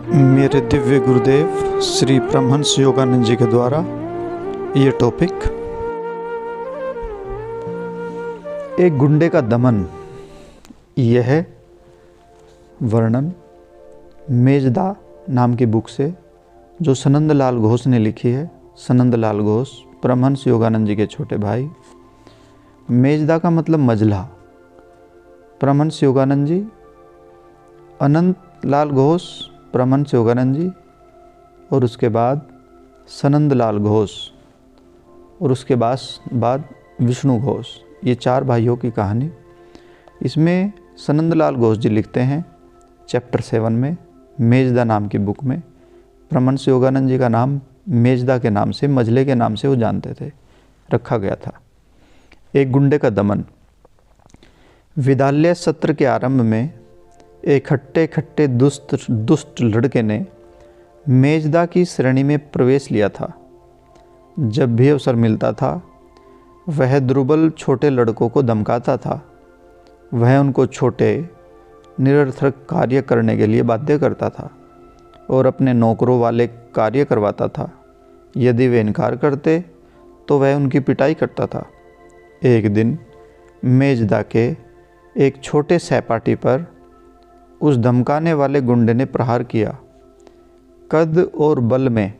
मेरे दिव्य गुरुदेव श्री परमहंस योगानंद जी के द्वारा ये टॉपिक, एक गुंडे का दमन, यह वर्णन मेजदा नाम की बुक से जो सनंद लाल घोष ने लिखी है। सनंद लाल घोष परमहंस योगानंद जी के छोटे भाई। मेजदा का मतलब मजला। परमहंस योगानंद जी, अनंत लाल घोष परमहंस योगानंद जी, और उसके बाद सनंद लाल घोष, और उसके बाद विष्णु घोष। ये चार भाइयों की कहानी। इसमें सनंद लाल घोष जी लिखते हैं चैप्टर 7 में, मेजदा नाम की बुक में। परमहंस योगानंद जी का नाम मेजदा के नाम से, मजले के नाम से वो जानते थे, रखा गया था। एक गुंडे का दमन। विद्यालय सत्र के आरंभ में एक हट्टे दुष्ट लड़के ने मेजदा की श्रेणी में प्रवेश लिया था। जब भी अवसर मिलता था वह दुर्बल छोटे लड़कों को धमकाता था। वह उनको छोटे निरर्थक कार्य करने के लिए बाध्य करता था और अपने नौकरों वाले कार्य करवाता था। यदि वे इनकार करते तो वह उनकी पिटाई करता था। एक दिन मेजदा के एक छोटे सहपाठी पर उस धमकाने वाले गुंडे ने प्रहार किया। कद और बल में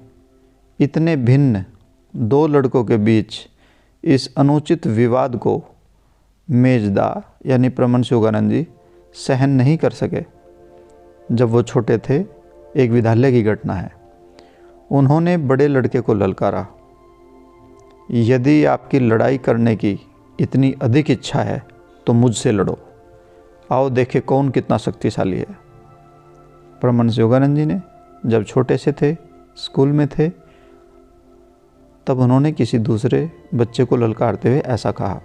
इतने भिन्न दो लड़कों के बीच इस अनुचित विवाद को मेजदा यानी परमहंस योगानंद जी सहन नहीं कर सके। जब वो छोटे थे, एक विद्यालय की घटना है, उन्होंने बड़े लड़के को ललकारा, यदि आपकी लड़ाई करने की इतनी अधिक इच्छा है तो मुझसे लड़ो, आओ देखे कौन कितना शक्तिशाली है। परमहंस योगानंद जी ने जब छोटे से थे, स्कूल में थे, तब उन्होंने किसी दूसरे बच्चे को ललकारते हुए ऐसा कहा।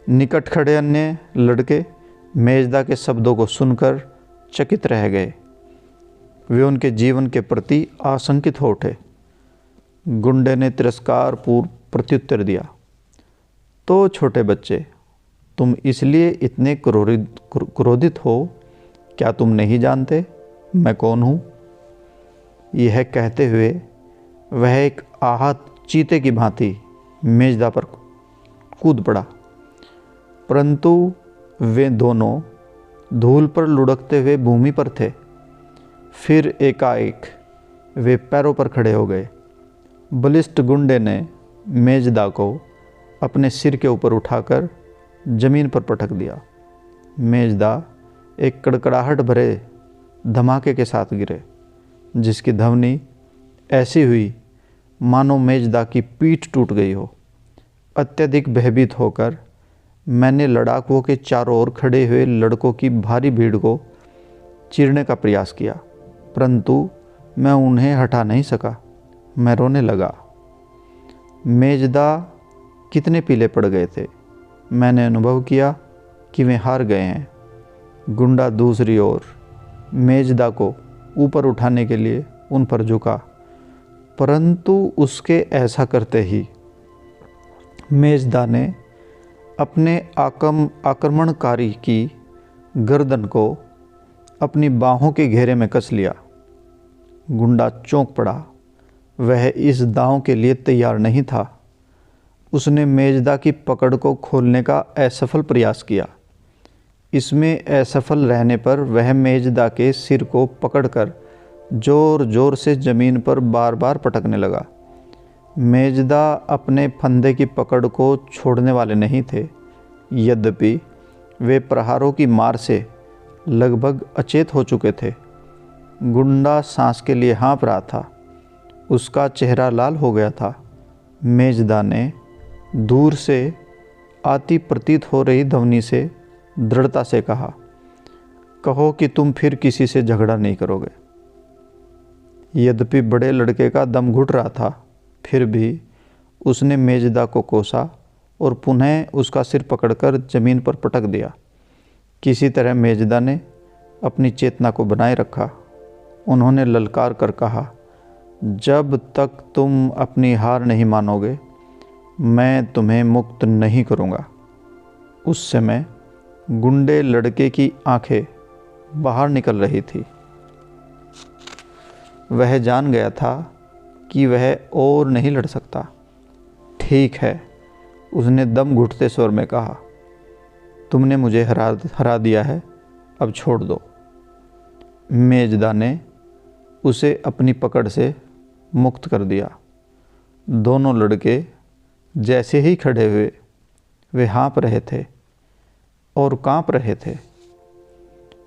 निकट खड़े अन्य लड़के मेजदा के शब्दों को सुनकर चकित रह गए। वे उनके जीवन के प्रति आशंकित हो उठे। गुंडे ने तिरस्कारपूर्ण प्रत्युत्तर दिया, तो छोटे बच्चे, तुम इसलिए इतने क्रोधित हो, क्या तुम नहीं जानते मैं कौन हूँ? यह कहते हुए वह एक आहत चीते की भांति मेजदा पर कूद पड़ा, परंतु वे दोनों धूल पर लुढ़कते हुए भूमि पर थे। फिर एकाएक वे पैरों पर खड़े हो गए। बलिष्ठ गुंडे ने मेजदा को अपने सिर के ऊपर उठाकर जमीन पर पटक दिया। मेजदा एक कड़कड़ाहट भरे धमाके के साथ गिरे, जिसकी ध्वनि ऐसी हुई मानो मेजदा की पीठ टूट गई हो। अत्यधिक भयभीत होकर मैंने लड़ाकुओं के चारों ओर खड़े हुए लड़कों की भारी भीड़ को चीरने का प्रयास किया, परंतु मैं उन्हें हटा नहीं सका। मैं रोने लगा। मेजदा कितने पीले पड़ गए थे। मैंने अनुभव किया कि वे हार गए हैं। गुंडा दूसरी ओर मेजदा को ऊपर उठाने के लिए उन पर झुका, परंतु उसके ऐसा करते ही मेजदा ने अपने आक्रमणकारी की गर्दन को अपनी बाहों के घेरे में कस लिया। गुंडा चौंक पड़ा। वह इस दांव के लिए तैयार नहीं था। उसने मेजदा की पकड़ को खोलने का असफल प्रयास किया। इसमें असफल रहने पर वह मेजदा के सिर को पकड़कर जोर जोर से ज़मीन पर बार बार पटकने लगा। मेजदा अपने फंदे की पकड़ को छोड़ने वाले नहीं थे, यद्यपि वे प्रहारों की मार से लगभग अचेत हो चुके थे। गुंडा सांस के लिए हाँफ रहा था। उसका चेहरा लाल हो गया था। मेजदा ने दूर से आती प्रतीत हो रही ध्वनि से दृढ़ता से कहा, कहो कि तुम फिर किसी से झगड़ा नहीं करोगे। यद्यपि बड़े लड़के का दम घुट रहा था, फिर भी उसने मेजदा को कोसा और पुनः उसका सिर पकड़कर जमीन पर पटक दिया। किसी तरह मेजदा ने अपनी चेतना को बनाए रखा। उन्होंने ललकार कर कहा, जब तक तुम अपनी हार नहीं मानोगे मैं तुम्हें मुक्त नहीं करूँगा। उस समय गुंडे लड़के की आंखें बाहर निकल रही थी। वह जान गया था कि वह और नहीं लड़ सकता। ठीक है, उसने दम घुटते स्वर में कहा, तुमने मुझे हरा दिया है, अब छोड़ दो। मेजदा ने उसे अपनी पकड़ से मुक्त कर दिया। दोनों लड़के जैसे ही खड़े हुए वे हाँफ रहे थे और काँप रहे थे।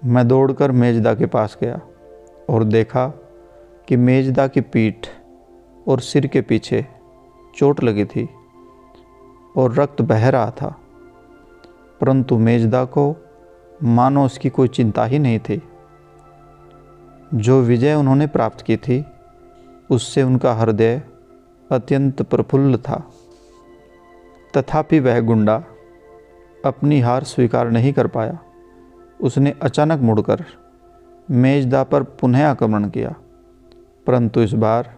मैं दौड़कर मेजदा के पास गया और देखा कि मेजदा की पीठ और सिर के पीछे चोट लगी थी और रक्त बह रहा था, परंतु मेजदा को मानो उसकी कोई चिंता ही नहीं थी। जो विजय उन्होंने प्राप्त की थी उससे उनका हृदय अत्यंत प्रफुल्ल था। तथापि वह गुंडा अपनी हार स्वीकार नहीं कर पाया। उसने अचानक मुड़कर मेजदा पर पुनः आक्रमण किया, परंतु इस बार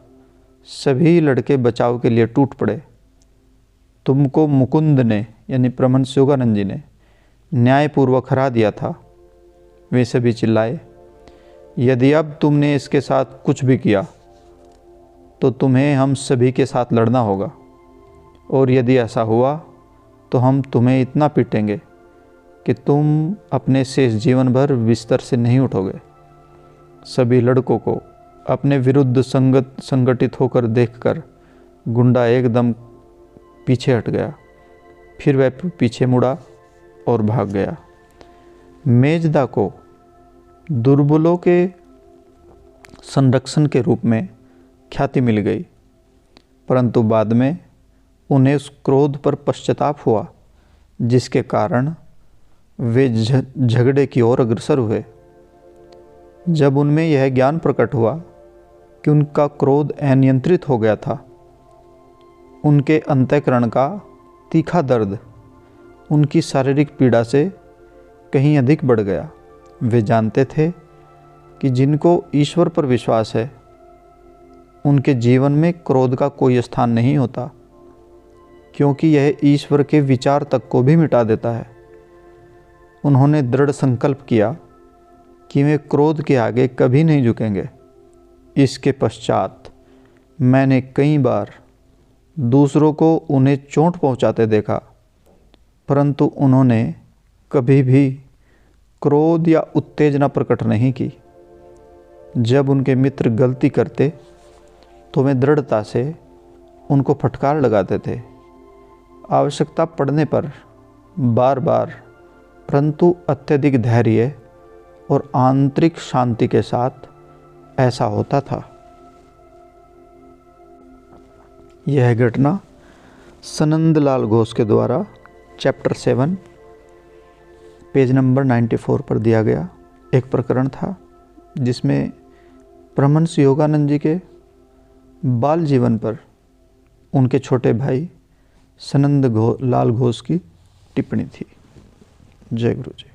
सभी लड़के बचाव के लिए टूट पड़े। तुमको मुकुंद ने यानी परमहंस योगानंद जी ने न्यायपूर्वक हरा दिया था, वे सभी चिल्लाए। यदि अब तुमने इसके साथ कुछ भी किया तो तुम्हें हम सभी के साथ लड़ना होगा, और यदि ऐसा हुआ तो हम तुम्हें इतना पीटेंगे कि तुम अपने शेष जीवन भर बिस्तर से नहीं उठोगे। सभी लड़कों को अपने विरुद्ध संगठित होकर देखकर गुंडा एकदम पीछे हट गया। फिर वह पीछे मुड़ा और भाग गया। मेजदा को दुर्बलों के संरक्षण के रूप में ख्याति मिल गई, परंतु बाद में उन्हें उस क्रोध पर पश्चाताप हुआ जिसके कारण वे झगड़े की ओर अग्रसर हुए। जब उनमें यह ज्ञान प्रकट हुआ कि उनका क्रोध अनियंत्रित हो गया था, उनके अंतःकरण का तीखा दर्द उनकी शारीरिक पीड़ा से कहीं अधिक बढ़ गया। वे जानते थे कि जिनको ईश्वर पर विश्वास है उनके जीवन में क्रोध का कोई स्थान नहीं होता, क्योंकि यह ईश्वर के विचार तक को भी मिटा देता है। उन्होंने दृढ़ संकल्प किया कि वे क्रोध के आगे कभी नहीं झुकेंगे। इसके पश्चात मैंने कई बार दूसरों को उन्हें चोट पहुंचाते देखा, परंतु उन्होंने कभी भी क्रोध या उत्तेजना प्रकट नहीं की। जब उनके मित्र गलती करते तो वे दृढ़ता से उनको फटकार लगाते थे, आवश्यकता पड़ने पर बार बार, परंतु अत्यधिक धैर्य और आंतरिक शांति के साथ ऐसा होता था। यह घटना सनंद लाल घोष के द्वारा चैप्टर 7 पेज नंबर 94 पर दिया गया एक प्रकरण था, जिसमें परमहंस योगानंद जी के बाल जीवन पर उनके छोटे भाई सनंद लाल घोष की टिप्पणी थी। जय गुरु जी।